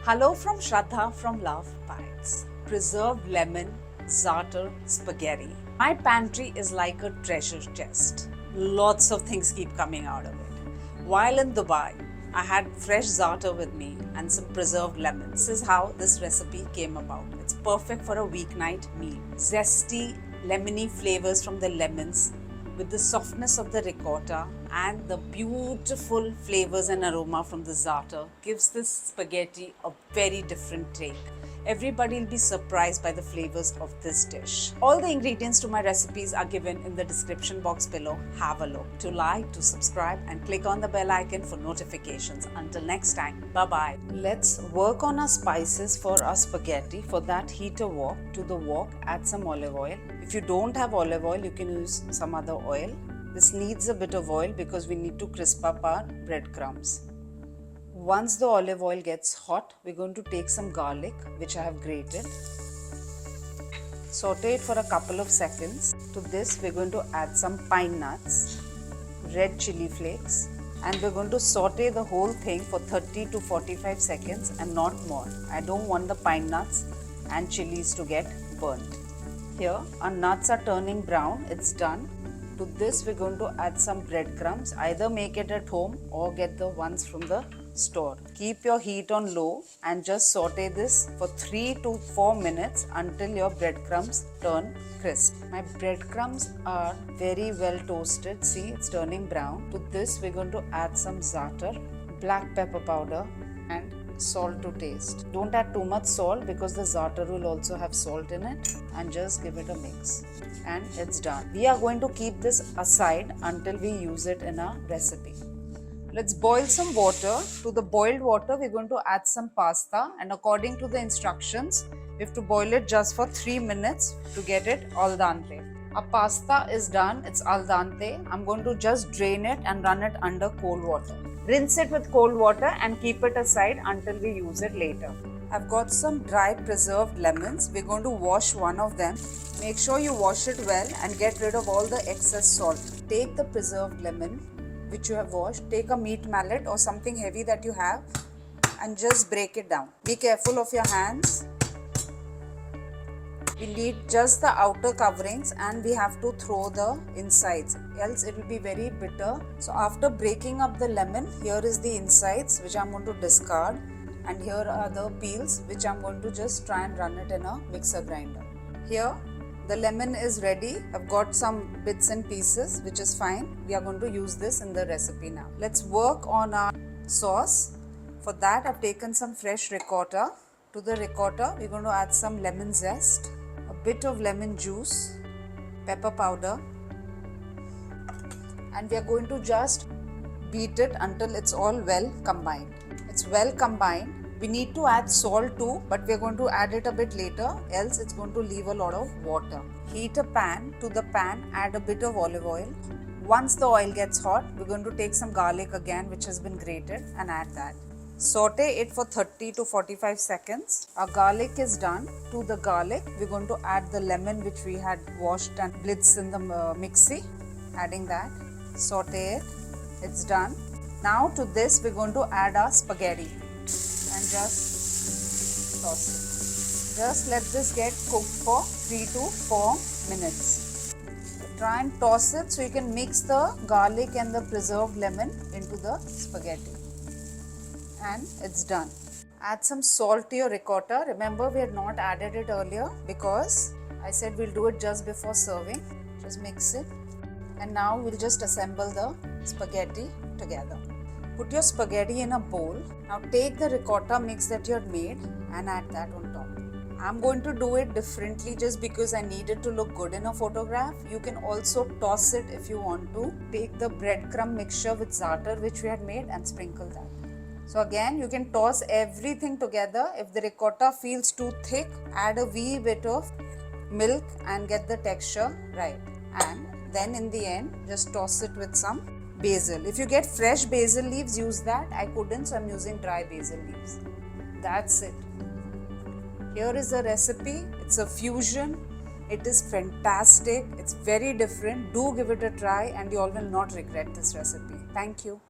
Hello from Shraddha from LoveBites. Preserved lemon, zàatar spaghetti. My pantry is like a treasure chest. Lots of things keep coming out of it. While in Dubai, I had fresh zàatar with me and some preserved lemons. This is how this recipe came about. It's perfect for a weeknight meal. Zesty, lemony flavors from the lemons with the softness of the ricotta and the beautiful flavors and aroma from the zàatar gives this spaghetti a very different take. Everybody will be surprised by the flavors of this dish. All the ingredients to my recipes are given in the description box below. Have a look. To like, to subscribe and click on the bell icon for notifications. Until next time, bye-bye. Let's work on our spices for our spaghetti. For that, heat a wok. To the wok, add some olive oil. If you don't have olive oil, you can use some other oil. This needs a bit of oil because we need to crisp up our breadcrumbs. Once the olive oil gets hot, we're going to take some garlic, which I have grated. Saute it for a couple of seconds. To this, we're going to add some pine nuts, red chilli flakes, and we're going to saute the whole thing for 30 to 45 seconds and not more. I don't want the pine nuts and chilies to get burnt. Here, our nuts are turning brown. It's done. To this, we're going to add some breadcrumbs. Either make it at home or get the ones from the store. Keep your heat on low and just saute this for 3 to 4 minutes until your breadcrumbs turn crisp. My breadcrumbs are very well toasted. See, it's turning brown. To this, we're going to add some zàatar, black pepper powder, and salt to taste. Don't add too much salt because the zàatar will also have salt in it, and just give it a mix. And it's done. We are going to keep this aside until we use it in our recipe. Let's boil some water. To the boiled water, we're going to add some pasta, and according to the instructions, we have to boil it just for 3 minutes to get it al dente. Our pasta is done, it's al dente. I'm going to just drain it and run it under cold water. Rinse it with cold water and keep it aside until we use it later. I've got some dry preserved lemons. We're going to wash one of them. Make sure you wash it well and get rid of all the excess salt. Take the preserved lemon which you have washed, take a meat mallet or something heavy that you have and just break it down. Be careful of your hands. We need just the outer coverings and we have to throw the insides, else it will be very bitter. So after breaking up the lemon, here is the insides which I'm going to discard, and here are the peels which I'm going to just try and run it in a mixer grinder. Here the lemon is ready. I've got some bits and pieces which is fine. We are going to use this in the recipe now. Let's work on our sauce. For that I've taken some fresh ricotta. To the ricotta we're going to add some lemon zest, a bit of lemon juice, pepper powder, and we are going to just beat it until it's all well combined. It's well combined. We need to add salt too, but we are going to add it a bit later, else it's going to leave a lot of water. Heat a pan. To the pan add a bit of olive oil. Once the oil gets hot, we're going to take some garlic again which has been grated and add that. Saute it for 30 to 45 seconds. Our garlic is done. To the garlic, we're going to add the lemon which we had washed and blitzed in the mixie. Adding that. Saute it. It's done. Now to this, we're going to add our spaghetti and just toss it. Just let this get cooked for 3 to 4 minutes. Try and toss it so you can mix the garlic and the preserved lemon into the spaghetti. And it's done. Add some salt to your ricotta. Remember, we had not added it earlier because I said we'll do it just before serving. Just mix it. And now we'll just assemble the spaghetti together. Put your spaghetti in a bowl. Now take the ricotta mix that you had made and add that on top. I'm going to do it differently just because I need it to look good in a photograph. You can also toss it if you want to. Take the breadcrumb mixture with zàatar which we had made and sprinkle that. So again, you can toss everything together. If the ricotta feels too thick, add a wee bit of milk and get the texture right. And then in the end, just toss it with some basil. If you get fresh basil leaves, use that. I couldn't, so I'm using dry basil leaves. That's it. Here is the recipe. It's a fusion. It is fantastic. It's very different. Do give it a try and you all will not regret this recipe. Thank you.